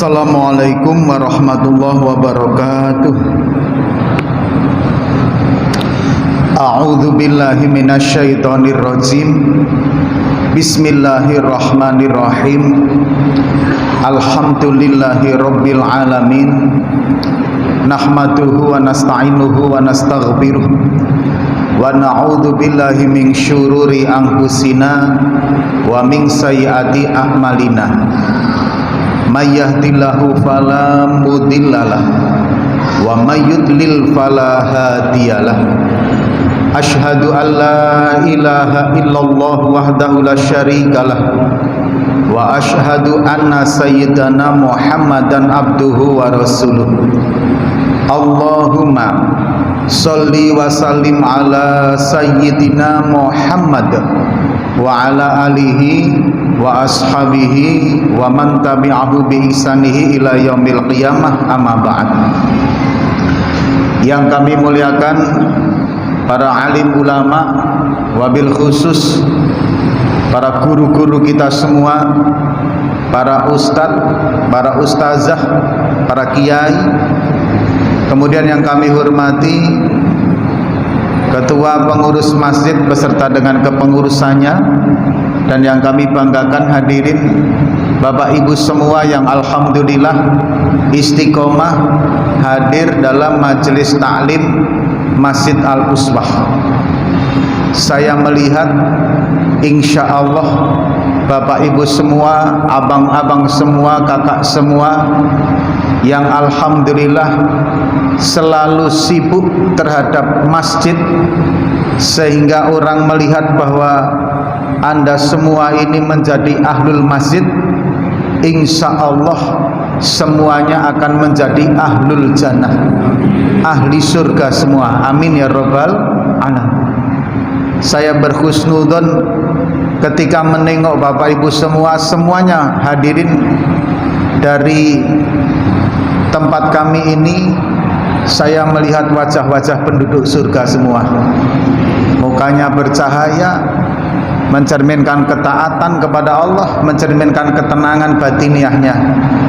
Assalamualaikum warahmatullahi wabarakatuh. A'udzu billahi minasyaitonir rajim. Bismillahirrahmanirrahim. Alhamdulillahi rabbil alamin. Nahmaduhu wa nasta'inuhu wa nastaghfiruh. Wa na'udzu billahi min syururi anfusina wa min sayyiati a'malina. May yahdihillahu fala mudhillalah wa may yudlil fala hadiyalah. Asyhadu an la ilaha illallah wahdahu la syarikalah wa asyhadu anna sayyidana Muhammadan abduhu wa rasuluh. Allahumma sholli wa sallim ala sayyidina Muhammad wa ala alihi wa ashabihi wa man tabi'ahu bi ihsanihi ila yaumil qiyamah, amma ba'd. Yang kami muliakan para alim ulama, wabil khusus para guru-guru kita semua, para ustadz, para ustazah, para kiai, kemudian yang kami hormati ketua pengurus masjid beserta dengan kepengurusannya, dan yang kami banggakan hadirin Bapak Ibu semua yang alhamdulillah istiqomah hadir dalam majelis taklim Masjid Al-Uswah. Saya melihat insya Allah Bapak Ibu semua, abang-abang semua, kakak semua yang alhamdulillah selalu sibuk terhadap masjid, sehingga orang melihat bahwa Anda semua ini menjadi ahlul masjid. Insya Allah semuanya akan menjadi ahlul jannah, ahli surga semua, amin ya rabbal alamin. Saya berhusnudzon ketika menengok Bapak Ibu semua, semuanya hadirin dari tempat kami ini. Saya melihat wajah-wajah penduduk surga semua, mukanya bercahaya, mencerminkan ketaatan kepada Allah, mencerminkan ketenangan batiniahnya.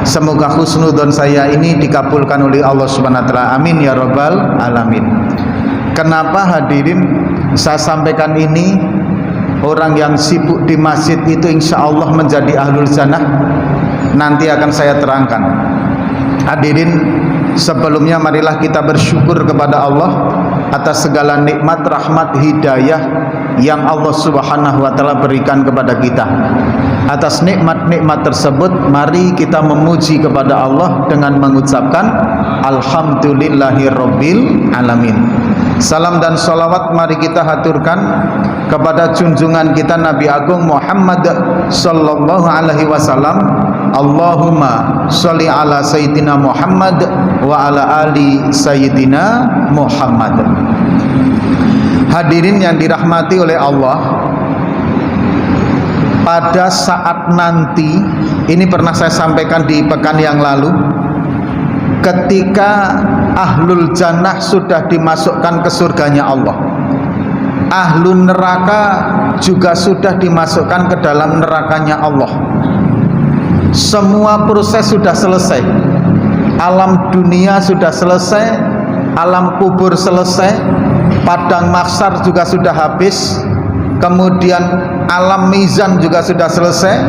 Semoga husnudzon saya ini dikabulkan oleh Allah Subhanahu wa taala, amin ya rabbal alamin. Kenapa hadirin saya sampaikan ini? Orang yang sibuk di masjid itu insya Allah menjadi ahlul jannah. Nanti akan saya terangkan. Hadirin, sebelumnya marilah kita bersyukur kepada Allah atas segala nikmat, rahmat, hidayah yang Allah Subhanahu wa taala berikan kepada kita. Atas nikmat-nikmat tersebut mari kita memuji kepada Allah dengan mengucapkan alhamdulillahirabbil alamin. Salam dan salawat mari kita haturkan kepada junjungan kita Nabi Agung Muhammad sallallahu alaihi wasallam. Allahumma sholli ala sayyidina Muhammad wa ala ali sayyidina Muhammad. Hadirin yang dirahmati oleh Allah, pada saat nanti, ini pernah saya sampaikan di pekan yang lalu, ketika ahlul jannah sudah dimasukkan ke surganya Allah, ahlun neraka juga sudah dimasukkan ke dalam nerakanya Allah. Semua proses sudah selesai. Alam dunia sudah selesai, alam kubur selesai, padang mahsyar juga sudah habis, kemudian alam mizan juga sudah selesai,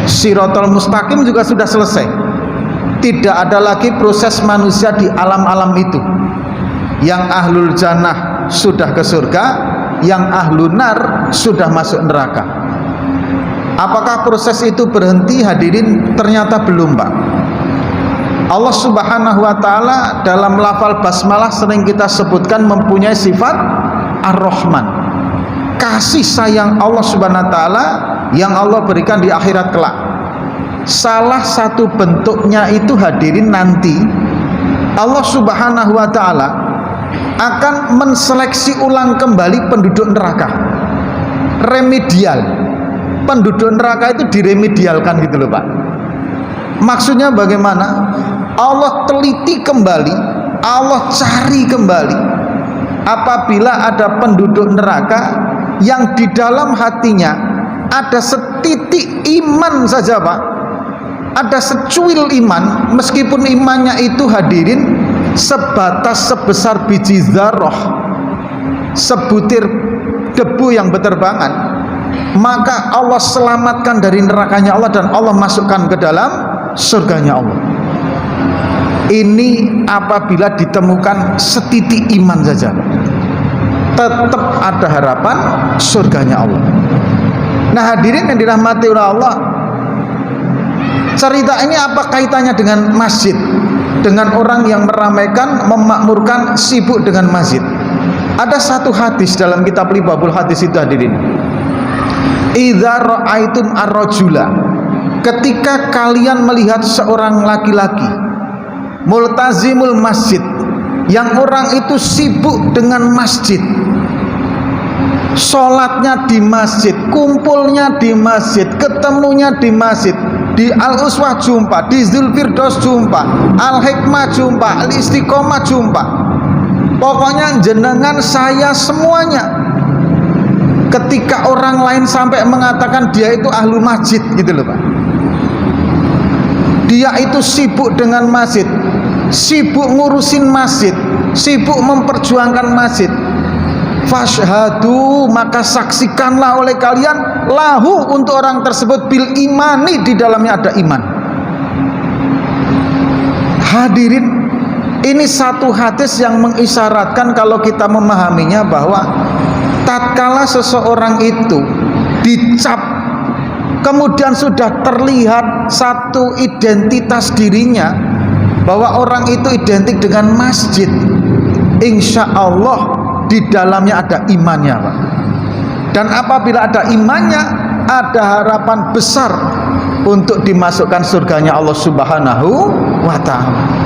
Shiratal Mustaqim juga sudah selesai. Tidak ada lagi proses manusia di alam-alam itu. Yang ahlul jannah sudah ke surga, yang ahlun nar sudah masuk neraka. Apakah proses itu berhenti hadirin? Ternyata belum, Pak. Allah Subhanahu wa taala dalam lafal basmalah sering kita sebutkan mempunyai sifat Ar-Rahman. Kasih sayang Allah Subhanahu wa taala yang Allah berikan di akhirat kelak. Salah satu bentuknya itu hadirin nanti Allah Subhanahu wa taala akan menseleksi ulang kembali penduduk neraka. Remedial. Penduduk neraka itu diremedialkan gitu loh, Pak. Maksudnya bagaimana? Allah teliti kembali, Allah cari kembali. Apabila ada penduduk neraka yang di dalam hatinya ada setitik iman saja, Pak, ada secuil iman, meskipun imannya itu hadirin sebatas sebesar biji dzarrah, sebutir debu yang berterbangan, maka Allah selamatkan dari nerakanya Allah dan Allah masukkan ke dalam surganya Allah. Ini apabila ditemukan setitik iman saja, tetap ada harapan surganya Allah. Nah hadirin yang dirahmati oleh Allah, cerita ini apa kaitannya dengan masjid, dengan orang yang meramaikan, memakmurkan, sibuk dengan masjid? Ada satu hadis dalam kitab Libabul Hadis itu hadirin, idza ra'aitum ar-rajula, ketika kalian melihat seorang laki-laki multazimul masjid, yang orang itu sibuk dengan masjid, sholatnya di masjid, kumpulnya di masjid, ketemunya di masjid, di Al-Uswah jumpa, di Zulfirdaus jumpa, Al-Hikmah jumpa, Al-Istiqomah jumpa, pokoknya jenengan saya semuanya. Ketika orang lain sampai mengatakan dia itu ahlu masjid gitu loh Pak, dia itu sibuk dengan masjid, sibuk ngurusin masjid, sibuk memperjuangkan masjid, fashhadu, maka saksikanlah oleh kalian lahu untuk orang tersebut bil imani, di dalamnya ada iman. Hadirin, ini satu hadis yang mengisyaratkan kalau kita memahaminya bahwa tatkala seseorang itu dicap, kemudian sudah terlihat satu identitas dirinya bahwa orang itu identik dengan masjid, insya Allah di dalamnya ada imannya Pak. Dan apabila ada imannya, ada harapan besar untuk dimasukkan surganya Allah Subhanahu wa ta'ala.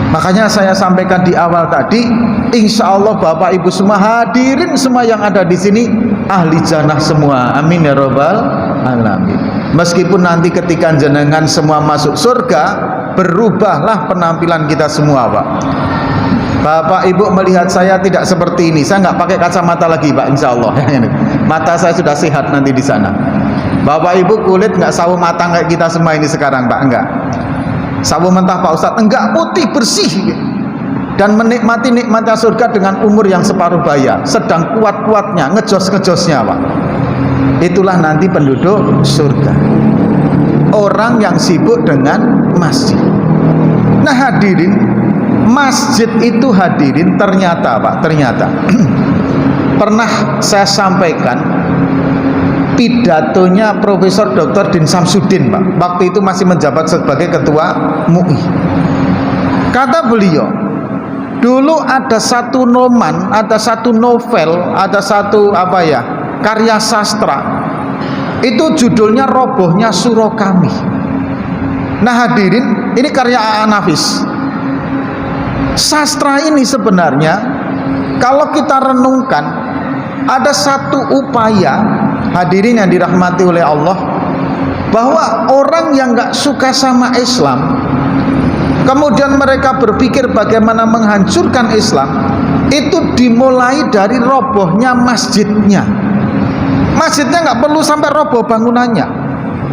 Makanya saya sampaikan di awal tadi, insya Allah Bapak Ibu semua hadirin semua yang ada di sini ahli jannah semua, amin ya robbal alamin. Meskipun nanti ketika jenengan semua masuk surga, berubahlah penampilan kita semua Pak. Bapak Ibu melihat saya tidak seperti ini, saya nggak pakai kacamata lagi Pak, insya Allah. Mata saya sudah sehat nanti di sana. Bapak Ibu kulit nggak sawo matang kayak kita semua ini sekarang Pak, enggak. Sawo mentah Pak Ustadz, enggak, putih bersih dan menikmati nikmatnya surga dengan umur yang separuh baya, sedang kuat-kuatnya, ngejos-ngejosnya Pak. Itulah nanti penduduk surga, orang yang sibuk dengan masjid. Nah hadirin, masjid itu hadirin ternyata Pak, ternyata pernah saya sampaikan pidatonya Profesor Dr. Din Samsudin Pak, waktu itu masih menjabat sebagai ketua MUI. Kata beliau, dulu ada satu noman, ada satu novel, ada satu karya sastra, itu judulnya Robohnya Surau Kami. Nah hadirin, ini karya A.A. Nafis. Sastra ini sebenarnya kalau kita renungkan, ada satu upaya hadirin yang dirahmati oleh Allah, bahwa orang yang gak suka sama Islam, kemudian mereka berpikir bagaimana menghancurkan Islam, itu dimulai dari robohnya masjidnya. Masjidnya gak perlu sampai roboh bangunannya,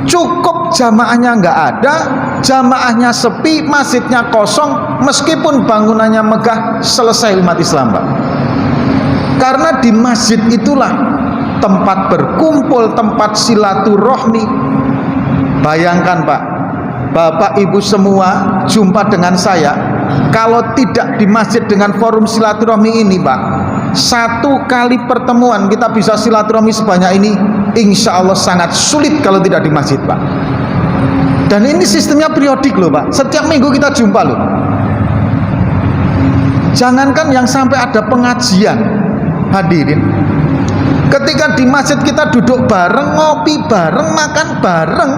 cukup jamaahnya gak ada, jamaahnya sepi, masjidnya kosong, meskipun bangunannya megah, selesai umat Islam Pak. Karena di masjid itulah tempat berkumpul, tempat silaturahmi. Bayangkan Pak, Bapak Ibu semua jumpa dengan saya, kalau tidak di masjid dengan forum silaturahmi ini Pak, satu kali pertemuan kita bisa silaturahmi sebanyak ini, insya Allah sangat sulit kalau tidak di masjid Pak. Dan ini sistemnya periodik loh Pak, setiap minggu kita jumpa loh. Jangankan yang sampai ada pengajian, hadirin, ketika di masjid kita duduk bareng, ngopi bareng, makan bareng,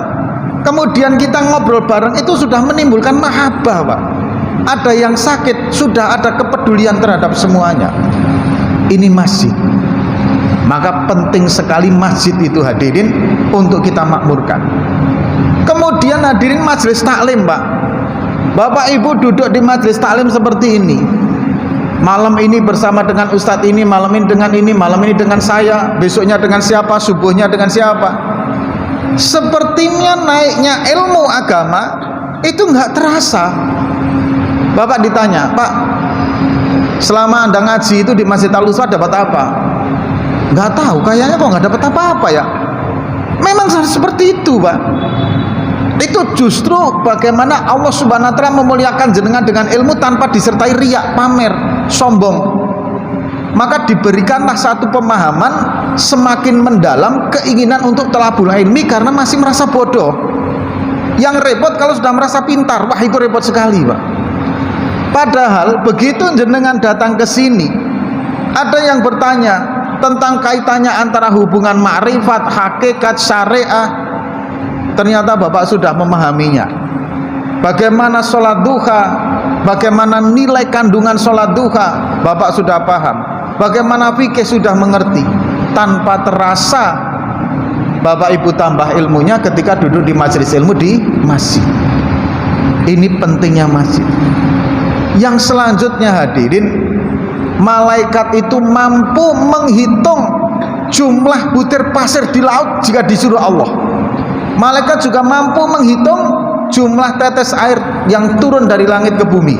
kemudian kita ngobrol bareng, itu sudah menimbulkan mahabbah Pak. Ada yang sakit, sudah ada kepedulian terhadap semuanya. Ini masjid. Maka penting sekali masjid itu hadirin untuk kita makmurkan. Kemudian hadirin majelis taklim Pak. Bapak Ibu duduk di majelis taklim seperti ini, malam ini bersama dengan ustadz ini, malam ini dengan ini, malam ini dengan saya, besoknya dengan siapa, subuhnya dengan siapa. Sepertinya naiknya ilmu agama itu nggak terasa. Bapak ditanya, Pak, selama Anda ngaji itu di Masjid Al-Utswa dapat apa? Nggak tahu, kayaknya kok nggak dapat apa-apa ya. Memang seperti itu, Pak. Itu justru bagaimana Allah Subhanahu wa Ta'ala memuliakan jenengan dengan ilmu tanpa disertai riak, pamer, sombong. Maka diberikanlah satu pemahaman semakin mendalam, keinginan untuk talabul ilmi karena masih merasa bodoh. Yang repot kalau sudah merasa pintar, wah itu repot sekali, Pak. Padahal begitu jenengan datang ke sini, ada yang bertanya tentang kaitannya antara hubungan ma'rifat, hakikat, syariah. Ternyata Bapak sudah memahaminya. Bagaimana sholat duha, bagaimana nilai kandungan sholat duha, Bapak sudah paham. Bagaimana fikih sudah mengerti. Tanpa terasa Bapak Ibu tambah ilmunya ketika duduk di majelis ilmu di masjid. Ini pentingnya masjid. Yang selanjutnya hadirin, malaikat itu mampu menghitung jumlah butir pasir di laut jika disuruh Allah. Malaikat juga mampu menghitung jumlah tetes air yang turun dari langit ke bumi.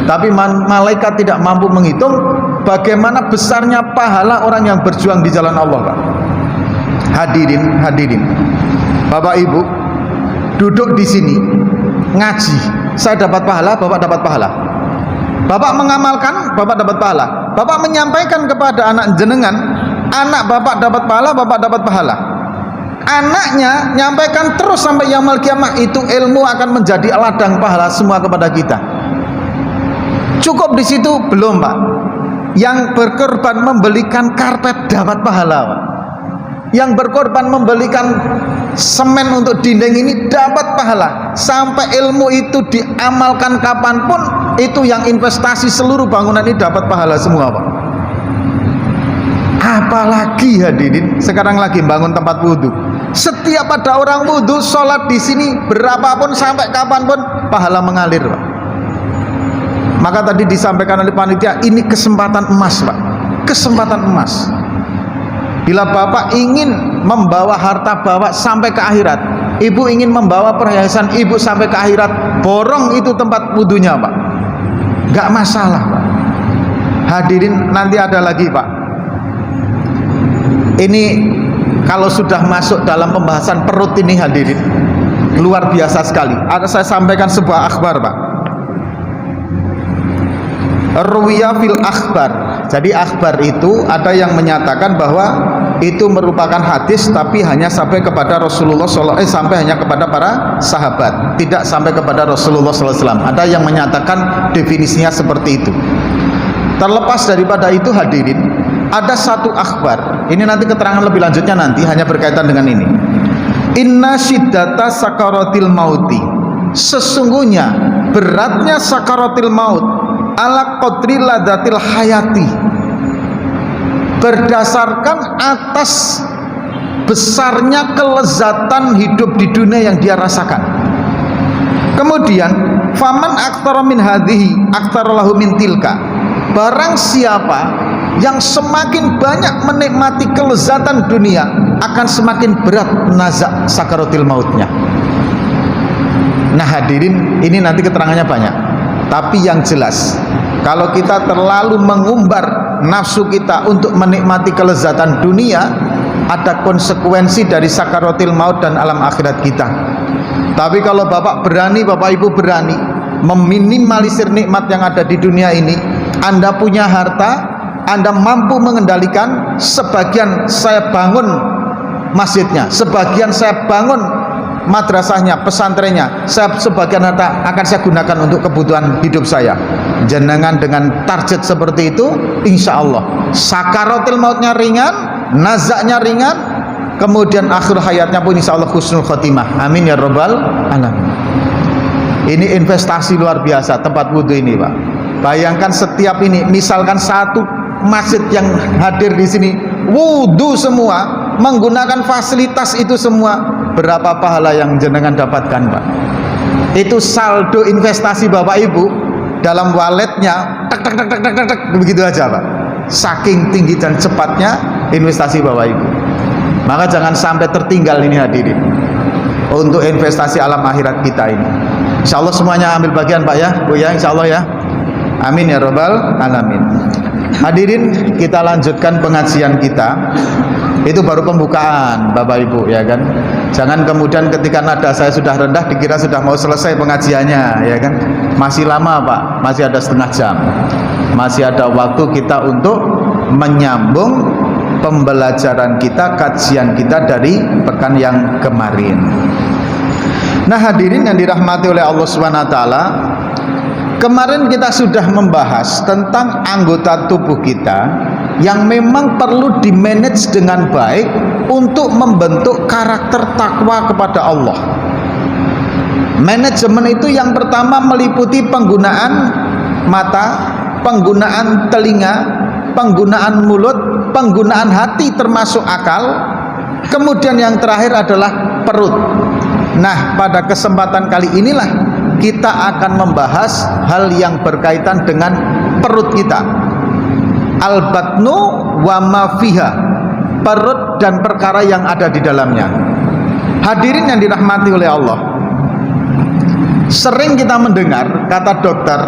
Tapi malaikat tidak mampu menghitung bagaimana besarnya pahala orang yang berjuang di jalan Allah, Pak. Hadirin, Bapak Ibu, duduk di sini ngaji, saya dapat pahala, Bapak dapat pahala. Bapak mengamalkan, Bapak dapat pahala. Bapak menyampaikan kepada anak jenengan, anak Bapak dapat pahala, Bapak dapat pahala. Anaknya nyampaikan terus sampai yaumul kiamah, itu ilmu akan menjadi ladang pahala semua kepada kita. Cukup di situ belum, Pak. Yang berkorban membelikan karpet dapat pahala, Pak. Yang berkorban membelikan semen untuk dinding ini dapat pahala. Sampai ilmu itu diamalkan kapanpun, itu yang investasi seluruh bangunan ini dapat pahala semua, Pak. Apalagi hadirin sekarang lagi bangun tempat wudhu. Setiap ada orang wudhu, sholat di sini berapapun sampai kapanpun pahala mengalir, Pak. Maka tadi disampaikan oleh panitia, ini kesempatan emas, Pak. Kesempatan emas. Bila Bapak ingin membawa harta Bapak sampai ke akhirat, Ibu ingin membawa perhiasan Ibu sampai ke akhirat, borong itu tempat wudhunya, Pak. Gak masalah, Pak. Hadirin, nanti ada lagi, Pak. Ini kalau sudah masuk dalam pembahasan perut ini hadirin, luar biasa sekali. Ada saya sampaikan sebuah akhbar, Pak. Ruwiya fil akhbar. Jadi akhbar itu ada yang menyatakan bahwa itu merupakan hadis tapi hanya sampai kepada Rasulullah sampai hanya kepada para sahabat, tidak sampai kepada Rasulullah SAW. Ada yang menyatakan definisinya seperti itu. Terlepas daripada itu hadirin, ada satu akhbar. Ini nanti keterangan lebih lanjutnya nanti, hanya berkaitan dengan ini. Inna syiddata sakaratil mauti. Sesungguhnya beratnya sakaratil maut ala qadri ladatil hayati, berdasarkan atas besarnya kelezatan hidup di dunia yang dia rasakan. Kemudian faman aktsara min hadhihi aktsara lahu min tilka. Barang siapa yang semakin banyak menikmati kelezatan dunia, akan semakin berat nazak sakaratil mautnya. Nah hadirin, ini nanti keterangannya banyak. Tapi yang jelas, kalau kita terlalu mengumbar nafsu kita untuk menikmati kelezatan dunia, ada konsekuensi dari sakaratil maut dan alam akhirat kita. Tapi kalau Bapak berani, Bapak Ibu berani meminimalisir nikmat yang ada di dunia ini, Anda punya harta, Anda mampu mengendalikan, sebagian saya bangun masjidnya, sebagian saya bangun madrasahnya, pesantrennya, sebagian harta akan saya gunakan untuk kebutuhan hidup saya. Jenengan dengan target seperti itu, insya Allah sakaratil mautnya ringan, nazaknya ringan, kemudian akhir hayatnya pun insya Allah husnul khotimah. Amin ya rabbal alamin. Ini investasi luar biasa tempat wudhu ini, Pak. Bayangkan setiap ini, misalkan satu masjid yang hadir di sini wudhu semua, menggunakan fasilitas itu semua, berapa pahala yang jenengan dapatkan, Pak? Itu saldo investasi Bapak Ibu dalam walletnya, tak tak tak tak tak tak, begitu aja, Pak. Saking tinggi dan cepatnya investasi Bapak Ibu. Maka jangan sampai tertinggal ini hadirin untuk investasi alam akhirat kita ini. Insya Allah semuanya ambil bagian Pak ya, Bu ya, insya Allah ya. Amin ya robbal alamin. Hadirin, kita lanjutkan pengajian kita. Itu baru pembukaan Bapak Ibu ya kan. Jangan kemudian ketika nada saya sudah rendah dikira sudah mau selesai pengajiannya ya kan. Masih lama Pak, masih ada setengah jam. Masih ada waktu kita untuk menyambung pembelajaran kita, kajian kita dari pekan yang kemarin. Nah hadirin yang dirahmati oleh Allah SWT, kemarin kita sudah membahas tentang anggota tubuh kita yang memang perlu dimanage dengan baik untuk membentuk karakter takwa kepada Allah. Manajemen itu yang pertama meliputi penggunaan mata, penggunaan telinga, penggunaan mulut, penggunaan hati termasuk akal, kemudian yang terakhir adalah perut. Nah pada kesempatan kali inilah kita akan membahas hal yang berkaitan dengan perut kita. Al-batnu wa ma fiha, perut dan perkara yang ada di dalamnya. Hadirin yang dirahmati oleh Allah, sering kita mendengar kata dokter.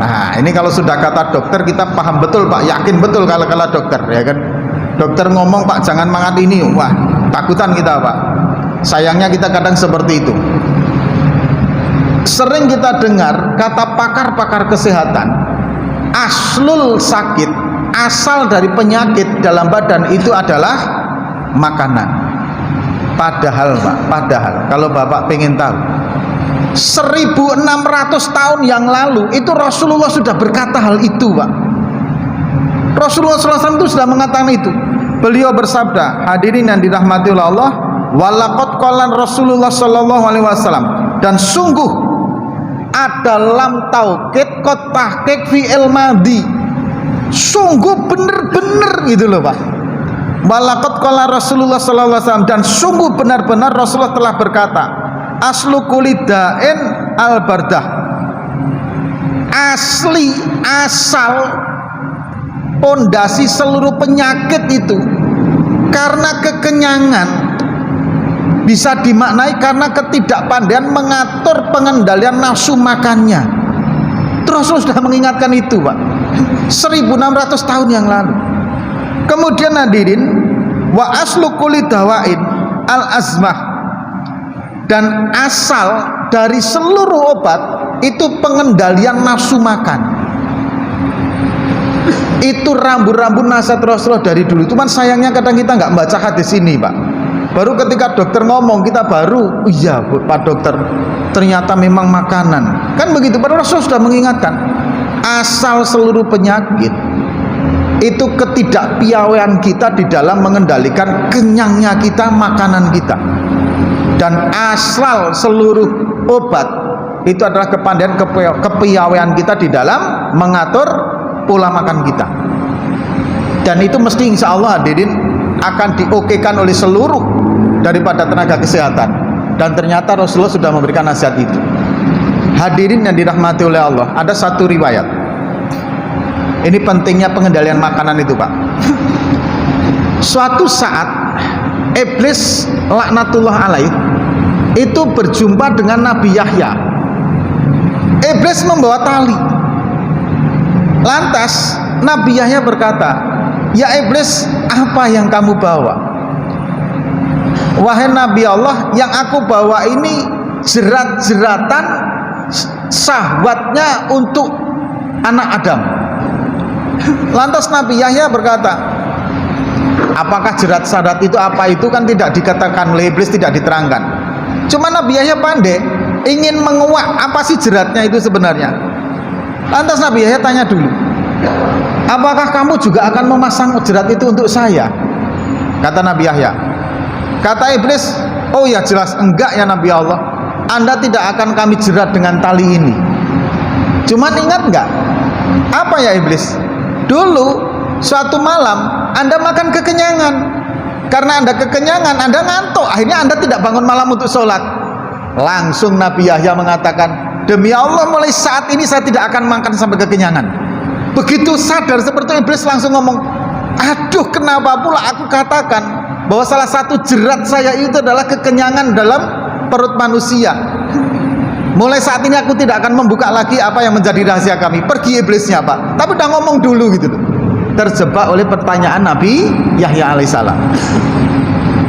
Nah ini kalau sudah kata dokter kita paham betul Pak, yakin betul kalau dokter ya kan. Dokter ngomong Pak jangan makan ini, wah takutan kita Pak. Sayangnya kita kadang seperti itu. Sering kita dengar kata pakar-pakar kesehatan, aslul sakit, asal dari penyakit dalam badan itu adalah makanan. Padahal Pak, padahal kalau Bapak pengen tahu, 1600 tahun yang lalu itu Rasulullah sudah berkata hal itu Pak. Rasulullah SAW itu sudah mengatakan itu. Beliau bersabda, hadirin yang dirahmati oleh Allah, walaqad qala Rasulullah SAW, dan sungguh ada lam taukid kot tahqiq fi'il madhi, sungguh benar-benar gitu loh Pak. Walaqad qala Rasulullah SAW, dan sungguh benar-benar Rasulullah telah berkata, aslu kulidain al-bardah, asli asal pondasi seluruh penyakit itu karena kekenyangan. Bisa dimaknai karena ketidakpandaian mengatur pengendalian nafsu makannya. Terus sudah mengingatkan itu Pak, 1600 tahun yang lalu. Kemudian hadirin, wa aslu kulli dawain al azmah, dan asal dari seluruh obat itu pengendalian nafsu makan. Itu rambu-rambu nasihat Rasulullah dari dulu. Cuman sayangnya kadang kita nggak membaca hadis ini Pak. Baru ketika dokter ngomong kita baru, iya Pak dokter, ternyata memang makanan. Kan begitu, padahal Rasul sudah mengingatkan, asal seluruh penyakit itu ketidakpiawaian kita di dalam mengendalikan kenyangnya kita, makanan kita. Dan asal seluruh obat itu adalah kepandaian, kepiawaian kita di dalam mengatur pola makan kita. Dan itu mesti insya Allah hadirin akan diokekan oleh seluruh daripada tenaga kesehatan. Dan ternyata Rasulullah sudah memberikan nasihat itu. Hadirin yang dirahmati oleh Allah, ada satu riwayat. Ini pentingnya pengendalian makanan itu Pak. Suatu saat iblis laknatullah alaih itu berjumpa dengan Nabi Yahya. Iblis membawa tali. Lantas Nabi Yahya berkata, ya iblis, apa yang kamu bawa? Wahai Nabi Allah, yang aku bawa ini jerat-jeratan syahwatnya untuk anak Adam. Lantas Nabi Yahya berkata, apakah jerat-jerat itu apa itu kan tidak dikatakan oleh iblis, tidak diterangkan. Cuma Nabi Yahya pandai, ingin menguak apa sih jeratnya itu sebenarnya. Lantas Nabi Yahya tanya dulu, apakah kamu juga akan memasang jerat itu untuk saya? Kata Nabi Yahya. Kata iblis, oh ya jelas enggak ya Nabi Allah, Anda tidak akan kami jerat dengan tali ini. Cuman ingat enggak, apa ya iblis? Dulu suatu malam Anda makan kekenyangan. Karena Anda kekenyangan, Anda ngantuk, akhirnya Anda tidak bangun malam untuk sholat. Langsung Nabi Yahya mengatakan, demi Allah mulai saat ini saya tidak akan makan sampai kekenyangan. Begitu sadar seperti iblis langsung ngomong, aduh kenapa pula aku katakan bahwa salah satu jerat saya itu adalah kekenyangan dalam perut manusia. mulai saat ini aku tidak akan membuka lagi apa yang menjadi rahasia kami. Pergi iblisnya Pak. Tapi udah ngomong dulu gitu loh. Terjebak oleh pertanyaan Nabi Yahya alaihissalam.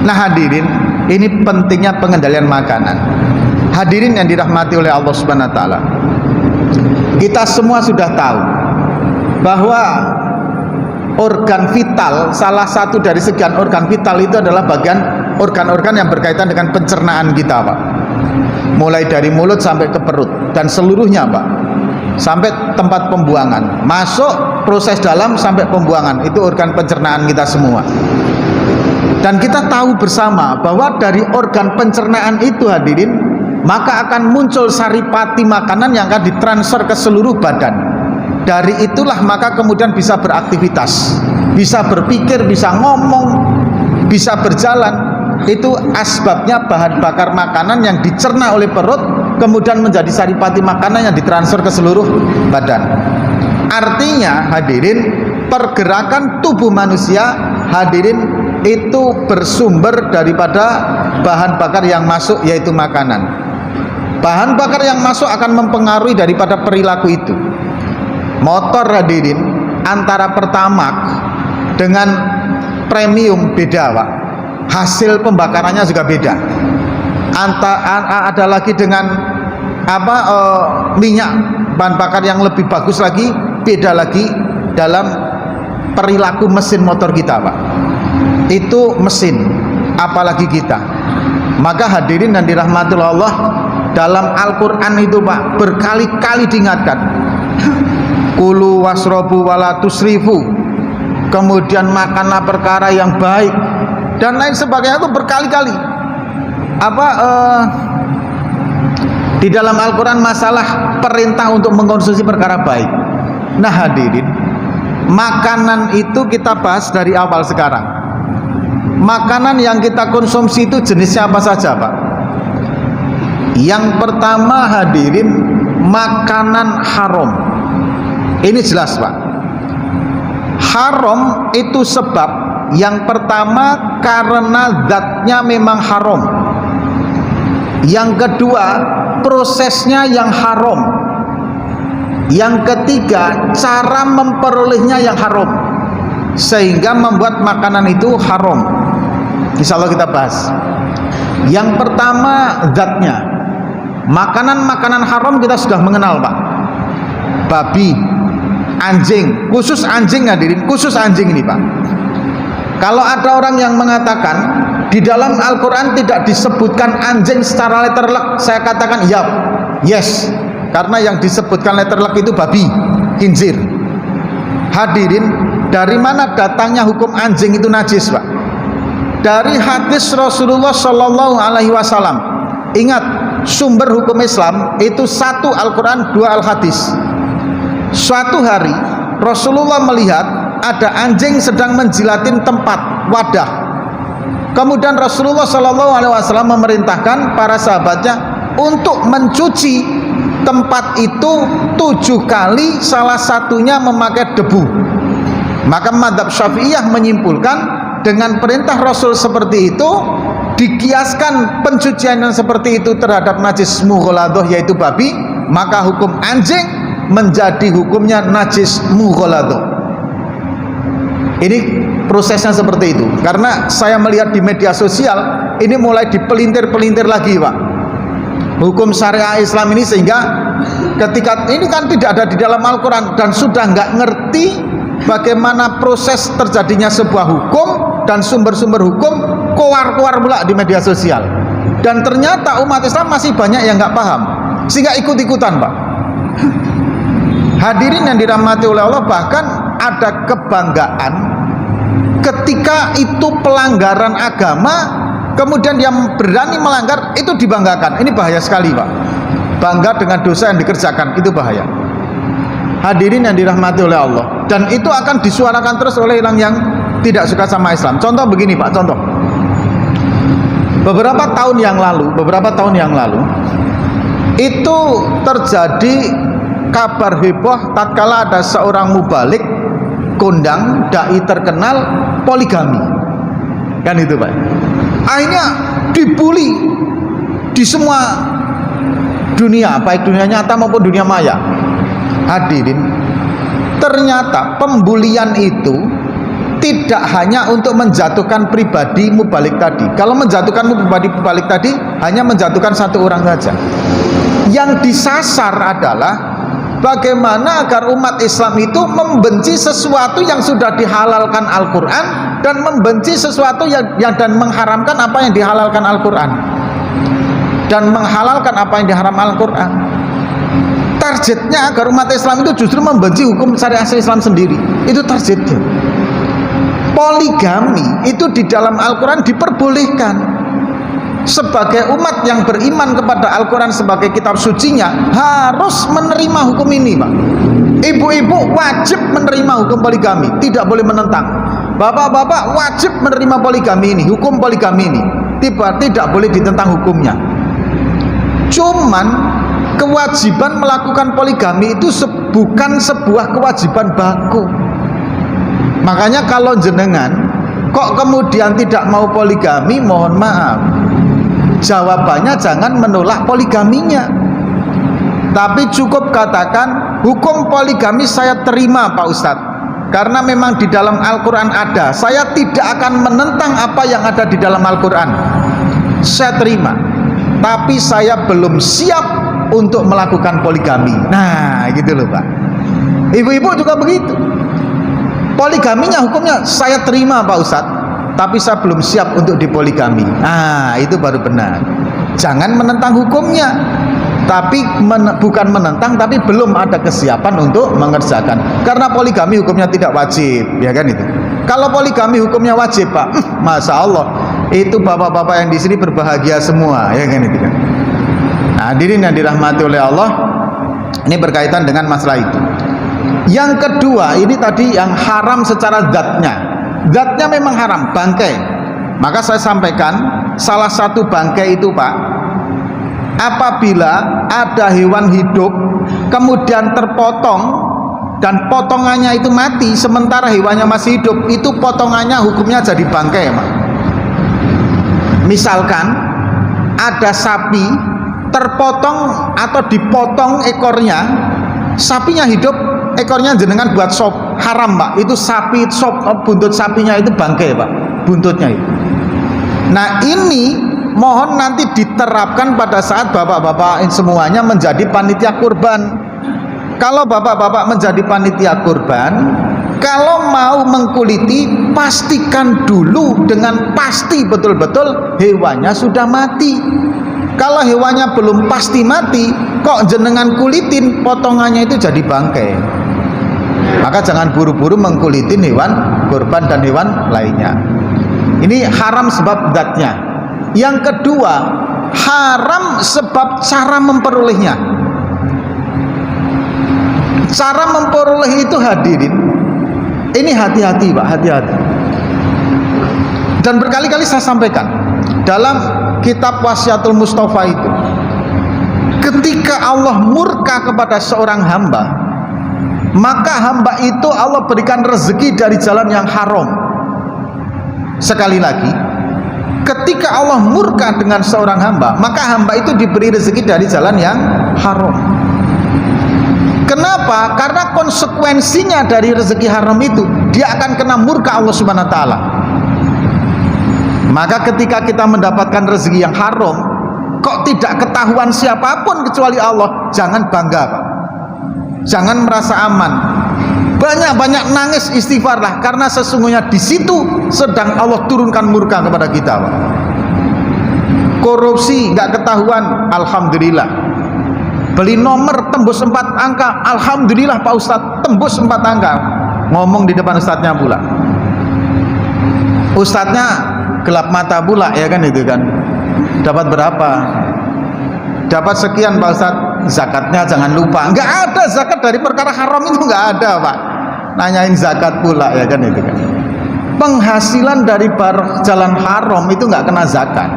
Nah hadirin, ini pentingnya pengendalian makanan. Hadirin yang dirahmati oleh Allah Subhanahu wa taala. Kita semua sudah tahu bahwa organ vital, salah satu dari sekian organ vital itu adalah bagian organ-organ yang berkaitan dengan pencernaan kita Pak. Mulai dari mulut sampai ke perut dan seluruhnya Pak, sampai tempat pembuangan, masuk proses dalam sampai pembuangan, itu organ pencernaan kita semua. Dan kita tahu bersama bahwa dari organ pencernaan itu hadirin, maka akan muncul saripati makanan yang akan ditransfer ke seluruh badan. Dari itulah maka kemudian bisa beraktivitas, bisa berpikir, bisa ngomong, bisa berjalan. Itu asbabnya bahan bakar makanan yang dicerna oleh perut kemudian menjadi saripati makanan yang ditransfer ke seluruh badan. Artinya hadirin, pergerakan tubuh manusia hadirin itu bersumber daripada bahan bakar yang masuk, yaitu makanan. Bahan bakar yang masuk akan mempengaruhi daripada perilaku itu. Motor hadirin, antara Pertamax dengan premium beda Pak. Hasil pembakarannya juga beda. Ada lagi dengan minyak bahan bakar yang lebih bagus lagi, beda lagi dalam perilaku mesin motor kita Pak. Itu mesin, apalagi kita. Maka hadirin dan dirahmati Allah, dalam Al-Quran itu Pak berkali-kali diingatkan, kulu wasrobu wala tusrifu, kemudian makanlah perkara yang baik dan lain sebagainya. Itu berkali-kali di dalam Al-Quran masalah perintah untuk mengkonsumsi perkara baik. Nah hadirin, makanan itu kita bahas dari awal sekarang. Makanan yang kita konsumsi itu jenisnya apa saja Pak? Yang pertama hadirin, makanan haram. Ini jelas Pak. Haram itu sebab yang pertama karena zatnya memang haram. Yang kedua, prosesnya yang haram. Yang ketiga, cara memperolehnya yang haram, sehingga membuat makanan itu haram. Insya Allah kita bahas. Yang pertama zatnya. Makanan-makanan haram kita sudah mengenal Pak. Babi, anjing, khusus anjing hadirin, khusus anjing ini Pak. Kalau ada orang yang mengatakan di dalam Al-Quran tidak disebutkan anjing secara letterlek, saya katakan ya, yes, karena yang disebutkan letterlek itu babi, khinzir. Hadirin, dari mana datangnya hukum anjing itu najis Pak? Dari hadis Rasulullah Shallallahu Alaihi Wasallam. Ingat, sumber hukum Islam itu satu Al-Quran, dua Al-Hadis. Suatu hari Rasulullah melihat ada anjing sedang menjilatin tempat wadah. Kemudian Rasulullah SAW memerintahkan para sahabatnya untuk mencuci tempat itu 7 kali, salah satunya memakai debu. Maka mazhab Syafi'iyah menyimpulkan dengan perintah Rasul seperti itu, dikiaskan pencucian yang seperti itu terhadap najis mughaladhah yaitu babi, maka hukum anjing menjadi hukumnya najis mughaladhah. Ini prosesnya seperti itu. Karena saya melihat di media sosial ini mulai dipelintir-pelintir lagi Pak, hukum syariah Islam ini, sehingga ketika ini kan tidak ada di dalam Al-Quran dan sudah nggak ngerti bagaimana proses terjadinya sebuah hukum dan sumber-sumber hukum, keluar-keluar pula di media sosial. Dan ternyata umat Islam masih banyak yang nggak paham, sehingga ikut-ikutan Pak. Hadirin yang dirahmati oleh Allah, bahkan ada kebanggaan ketika itu pelanggaran agama, kemudian dia berani melanggar, itu dibanggakan. Ini bahaya sekali Pak. Bangga dengan dosa yang dikerjakan, itu bahaya. Hadirin yang dirahmati oleh Allah, dan itu akan disuarakan terus oleh orang yang tidak suka sama Islam. Contoh begini Pak, contoh beberapa tahun yang lalu itu terjadi kabar heboh tatkala ada seorang mubalik kondang dai terkenal poligami, kan itu Pak. Akhirnya dibully di semua dunia, baik dunia nyata maupun dunia maya. Hadirin, ternyata pembulian itu tidak hanya untuk menjatuhkan pribadi mubalik tadi. Kalau menjatuhkan pribadi mubalik tadi hanya menjatuhkan satu orang saja. Yang disasar adalah bagaimana agar umat Islam itu membenci sesuatu yang sudah dihalalkan Al-Quran dan membenci sesuatu yang dan mengharamkan apa yang dihalalkan Al-Quran dan menghalalkan apa yang diharamkan Al-Quran. Targetnya agar umat Islam itu justru membenci hukum syariat Islam sendiri. Itu targetnya. Poligami itu di dalam Al-Quran diperbolehkan. Sebagai umat yang beriman kepada Al-Quran sebagai kitab sucinya harus menerima hukum ini, Pak. Ibu-ibu wajib menerima hukum poligami, tidak boleh menentang. Bapak-bapak wajib menerima poligami ini, hukum poligami ini, tidak boleh ditentang hukumnya. Cuman kewajiban melakukan poligami itu bukan sebuah kewajiban baku. Makanya kalau jenengan kok kemudian tidak mau poligami, mohon maaf, jawabannya jangan menolak poligaminya, tapi cukup katakan hukum poligami saya terima Pak Ustadz, karena memang di dalam Al-Quran ada. Saya tidak akan menentang apa yang ada di dalam Al-Quran, saya terima, tapi saya belum siap untuk melakukan poligami. Nah gitu loh Pak. Ibu-ibu juga begitu. Poligaminya hukumnya saya terima Pak Ustadz, tapi saya belum siap untuk dipoligami. Nah itu baru benar. Jangan menentang hukumnya, tapi bukan menentang, tapi belum ada kesiapan untuk mengerjakan. Karena poligami hukumnya tidak wajib, ya kan itu. Kalau poligami hukumnya wajib Pak, Masya Allah, itu bapak-bapak yang di sini berbahagia semua, ya kan itu kan. Nah, hadirin yang dirahmati oleh Allah, ini berkaitan dengan masalah itu. Yang kedua, ini tadi yang haram secara zatnya memang haram, bangkai. Maka saya sampaikan salah satu bangkai itu Pak, apabila ada hewan hidup kemudian terpotong dan potongannya itu mati sementara hewannya masih hidup, itu potongannya hukumnya jadi bangkai Pak. Misalkan ada sapi terpotong atau dipotong ekornya, sapinya hidup, ekornya jenengan buat sop, haram Pak. Itu sapi sop, buntut sapinya itu bangkai Pak, buntutnya itu. Nah ini mohon nanti diterapkan pada saat bapak-bapak semuanya menjadi panitia kurban. Kalau bapak-bapak menjadi panitia kurban, kalau mau mengkuliti, pastikan dulu dengan pasti betul-betul hewannya sudah mati. Kalau hewannya belum pasti mati, kok jenengan kulitin, potongannya itu jadi bangkai. Maka jangan buru-buru mengkulitin hewan kurban dan hewan lainnya. Ini haram sebab zatnya. Yang kedua, haram sebab cara memperolehnya. Cara memperoleh itu hadirin, ini hati-hati Pak, hati-hati. Dan berkali-kali saya sampaikan dalam kitab Wasiatul Mustafa itu, ketika Allah murka kepada seorang hamba, maka hamba itu Allah berikan rezeki dari jalan yang haram. Sekali lagi, ketika Allah murka dengan seorang hamba, maka hamba itu diberi rezeki dari jalan yang haram. Kenapa? Karena konsekuensinya dari rezeki haram itu, dia akan kena murka Allah Subhanahu wa taala. Maka ketika kita mendapatkan rezeki yang haram, kok tidak ketahuan siapapun kecuali Allah, jangan bangga Pak. Jangan merasa aman. Banyak-banyak nangis, istighfarlah, karena sesungguhnya di situ sedang Allah turunkan murka kepada kita Pak. Korupsi nggak ketahuan, alhamdulillah. Beli nomor tembus 4 angka, alhamdulillah Pak Ustadz, tembus 4 angka. Ngomong di depan ustadznya pula. Ustadznya gelap mata pula, ya kan itu kan. Dapat berapa? Dapat sekian Pak Ustadz, zakatnya jangan lupa. Nggak ada zakat dari perkara haram itu, nggak ada Pak. Nanyain zakat pula, ya kan itu kan. Penghasilan dari jalan haram itu nggak kena zakat.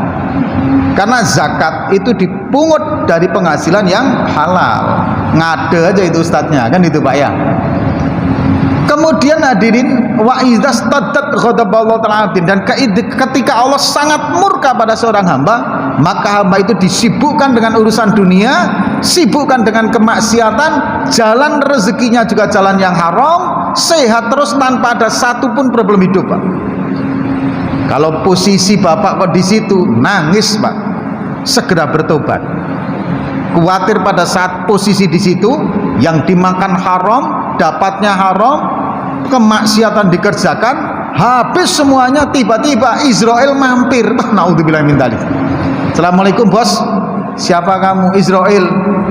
Karena zakat itu dipungut dari penghasilan yang halal. Ngade aja itu ustadznya, kan itu Pak ya. Kemudian hadirin, wa idzas tadat ghadaballahu ta'ala, dan ketika Allah sangat murka pada seorang hamba, maka hamba itu disibukkan dengan urusan dunia sibukkan dengan kemaksiatan, jalan rezekinya juga jalan yang haram, sehat terus tanpa ada satupun problem hidup, Pak. Kalau posisi Bapak kok di situ, nangis, Pak. Segera bertobat. Khawatir pada saat posisi di situ yang dimakan haram, dapatnya haram, kemaksiatan dikerjakan, habis semuanya, tiba-tiba Israel mampir. Naudzubillah min dzalik. Assalamualaikum bos, siapa kamu? Israel.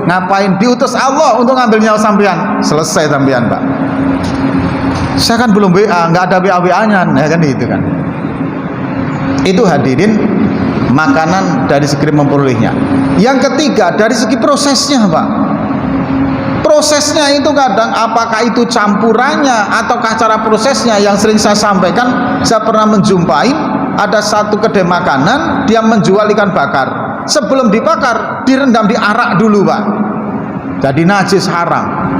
Ngapain? Diutus Allah untuk ngambil nyawa sampean. Selesai sampean, Pak. Saya kan belum WA, nggak ada WA-nya, ya kan itu kan. Itu hadirin makanan dari segi memperolehnya. Yang ketiga dari segi prosesnya, Pak. Prosesnya itu kadang apakah itu campurannya ataukah cara prosesnya. Yang sering saya sampaikan, saya pernah menjumpai ada satu kedai makanan, dia menjual ikan bakar. Sebelum dibakar direndam di arak dulu, Pak. Jadi najis, haram.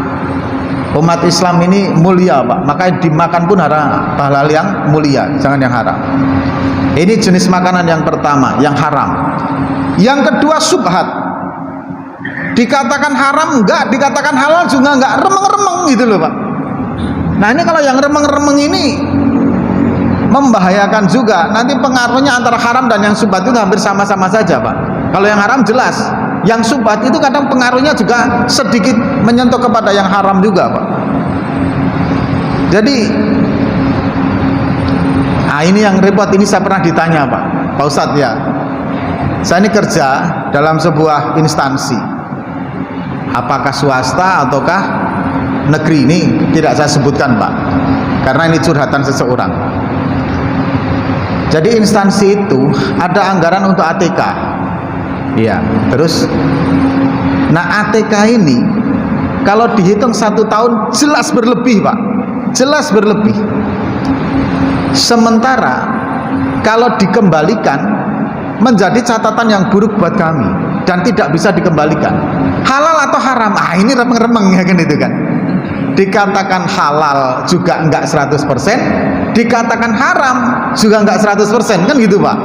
Umat Islam ini mulia, Pak, makanya dimakan pun halal yang mulia, jangan yang haram. Ini jenis makanan yang pertama, yang haram. Yang kedua, subhat. Dikatakan haram enggak, dikatakan halal juga enggak, remeng-remeng gitu loh, Pak. Nah ini kalau yang remeng-remeng ini membahayakan juga. Nanti pengaruhnya antara haram dan yang subhat itu hampir sama-sama saja, Pak. Kalau yang haram jelas, yang subhat itu kadang pengaruhnya juga sedikit menyentuh kepada yang haram juga, Pak. Jadi ini yang repot. Ini saya pernah ditanya, Pak Ustadz, ya, saya ini kerja dalam sebuah instansi, apakah swasta ataukah negeri, ini tidak saya sebutkan, Pak, karena ini curhatan seseorang. Jadi instansi itu ada anggaran untuk ATK, ya, terus nah ATK ini kalau dihitung 1 tahun jelas berlebih, Pak, jelas berlebih. Sementara kalau dikembalikan menjadi catatan yang buruk buat kami dan tidak bisa dikembalikan. Halal atau haram? Ini remeng-remeng, ya kan itu kan. Dikatakan halal juga enggak 100%, dikatakan haram juga enggak 100%, kan gitu, Pak.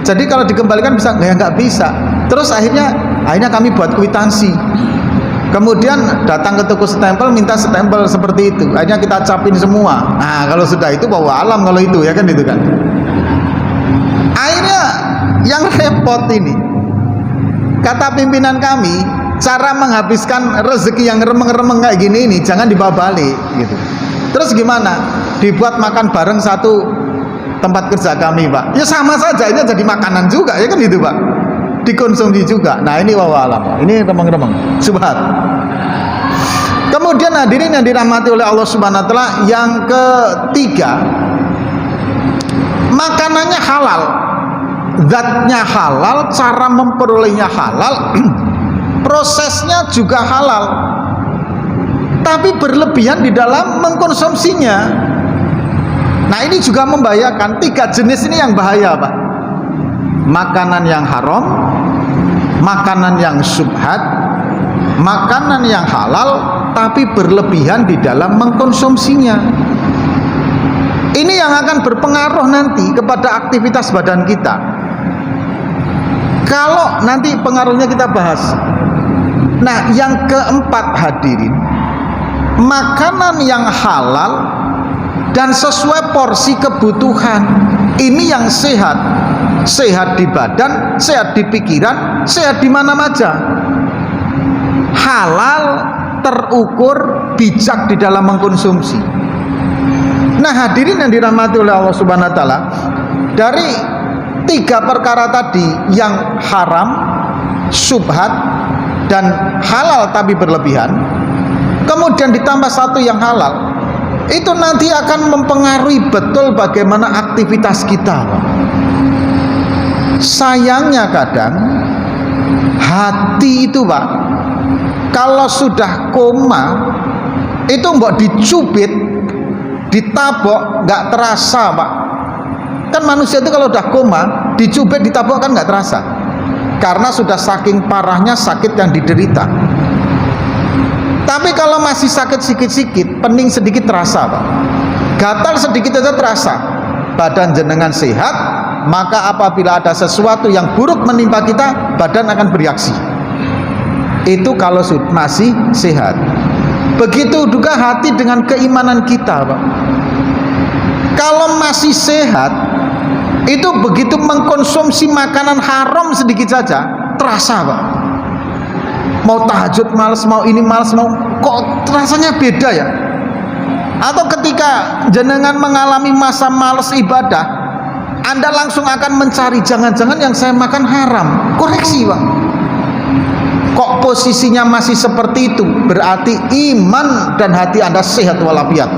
Jadi kalau dikembalikan bisa enggak bisa. Terus akhirnya kami buat kwitansi. Kemudian datang ke toko stempel, minta stempel seperti itu. Akhirnya kita capin semua. Nah, kalau sudah itu bawa alam kalau itu, ya kan itu kan. Akhirnya yang repot ini, kata pimpinan kami, cara menghabiskan rezeki yang remeng-remeng kayak gini ini jangan dibawa balik gitu. Terus gimana? Dibuat makan bareng satu tempat kerja kami, Pak. Ya sama saja, ini jadi makanan juga, ya kan itu, Pak. Dikonsumsi juga. Nah ini wawalam, ini remeng-remeng, subhat. Kemudian hadirin yang dirahmati oleh Allah Subhanahu wa taala, yang ketiga, makanannya halal, zatnya halal, cara memperolehnya halal, prosesnya juga halal, tapi berlebihan di dalam mengkonsumsinya. Nah ini juga membahayakan. 3 jenis ini yang bahaya, Pak. Makanan yang haram, makanan yang subhat, makanan yang halal tapi berlebihan di dalam mengkonsumsinya. Ini yang akan berpengaruh nanti kepada aktivitas badan kita. Kalau nanti pengaruhnya kita bahas. Nah yang keempat hadirin, makanan yang halal dan sesuai porsi kebutuhan. Ini yang sehat. Sehat di badan, sehat di pikiran, sehat di mana saja. Halal, terukur, bijak di dalam mengkonsumsi. Nah hadirin yang dirahmati oleh Allah Subhanahu wa taala, dari 3 perkara tadi yang haram, subhat, dan halal tapi berlebihan, kemudian ditambah 1 yang halal, itu nanti akan mempengaruhi betul bagaimana aktivitas kita. Sayangnya kadang hati itu, Pak, kalau sudah koma itu mbok dicubit, ditabok nggak terasa, Pak. Kan manusia itu kalau udah koma dicubit, ditabok kan nggak terasa, karena sudah saking parahnya sakit yang diderita. Tapi kalau masih sakit sedikit-sedikit, pening sedikit terasa, Pak. Gatal sedikit aja terasa. Badan jenengan sehat, maka apabila ada sesuatu yang buruk menimpa kita, badan akan bereaksi. Itu kalau masih sehat. Begitu juga hati dengan keimanan kita, Pak. Kalau masih sehat, itu begitu mengkonsumsi makanan haram sedikit saja terasa, Pak. Mau tahajud malas, mau ini malas, mau kok rasanya beda ya. Atau ketika jenengan mengalami masa malas ibadah, Anda langsung akan mencari, jangan-jangan yang saya makan haram. Koreksi, Pak. Kok posisinya masih seperti itu? Berarti iman dan hati Anda sehat walafiat.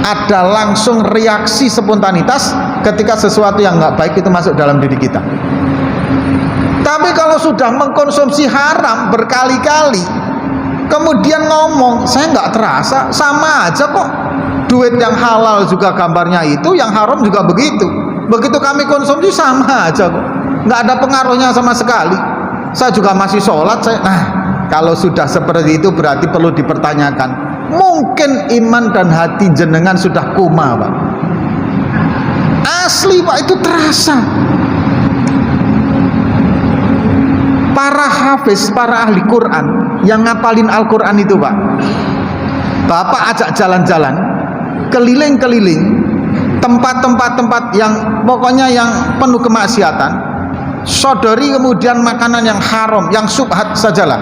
Ada langsung reaksi spontanitas ketika sesuatu yang nggak baik itu masuk dalam diri kita. Tapi kalau sudah mengkonsumsi haram berkali-kali, kemudian ngomong, saya nggak terasa, sama aja kok. Duit yang halal juga gambarnya itu, yang haram juga begitu. Begitu kami konsumsi sama aja kok, nggak ada pengaruhnya sama sekali. Saya juga masih sholat. Nah, kalau sudah seperti itu berarti perlu dipertanyakan. Mungkin iman dan hati jenengan sudah koma, Pak. Asli, Pak, itu terasa. Para hafiz, para ahli Quran yang ngapalin Al-Quran itu, Pak, Bapak ajak jalan-jalan, keliling-keliling tempat-tempat yang pokoknya yang penuh kemaksiatan, sodori kemudian makanan yang haram, yang subhat sajalah.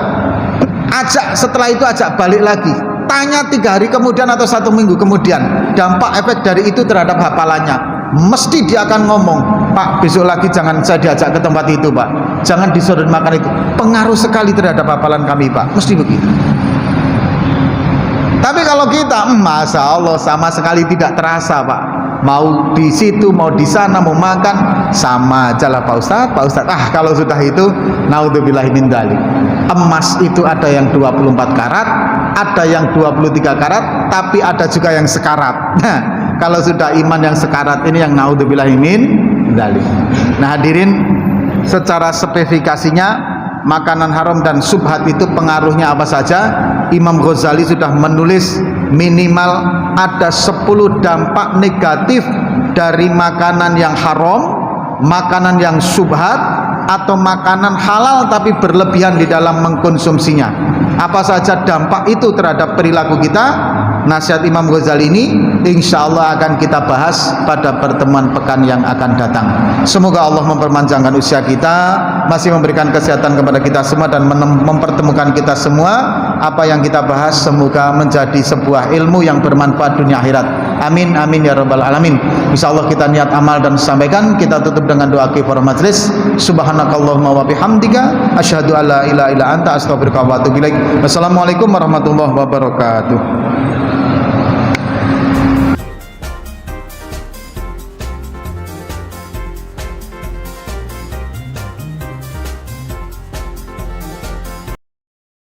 Ajak, setelah itu ajak balik lagi, tanya 3 hari kemudian atau 1 minggu kemudian dampak efek dari itu terhadap hafalannya. Mesti dia akan ngomong, Pak, besok lagi jangan saya diajak ke tempat itu, Pak, jangan disodori makan itu, pengaruh sekali terhadap hafalan kami, Pak. Mesti begitu. Tapi kalau kita, Masya Allah, sama sekali tidak terasa, Pak. Mau di situ, mau di sana, mau makan, sama aja lah, Pak Ustadz, Pak Ustadz. Kalau sudah itu, naudzubillahi min dzalik. Emas itu ada yang 24 karat, ada yang 23 karat, tapi ada juga yang sekarat. Nah, kalau sudah iman yang sekarat ini yang naudzubillahi min dzalik. Nah, hadirin, secara spesifikasinya makanan haram dan subhat itu pengaruhnya apa saja? Imam Ghazali sudah menulis minimal ada 10 dampak negatif dari makanan yang haram, makanan yang subhat, atau makanan halal tapi berlebihan di dalam mengkonsumsinya. Apa saja dampak itu terhadap perilaku kita? Nasihat Imam Ghazali ini insya Allah akan kita bahas pada pertemuan pekan yang akan datang. Semoga Allah memperpanjangkan usia kita, masih memberikan kesehatan kepada kita semua, dan mempertemukan kita semua. Apa yang kita bahas semoga menjadi sebuah ilmu yang bermanfaat dunia akhirat. Amin, amin ya rabbal alamin. Insya Allah kita niat amal dan sampaikan. Kita tutup dengan doa kifaratul majlis. Subhanakallahumma wa bihamdika asyhadu alla ilaha illa anta astaghfiruka wa atubu ilaik. Wassalamualaikum warahmatullahi wabarakatuh.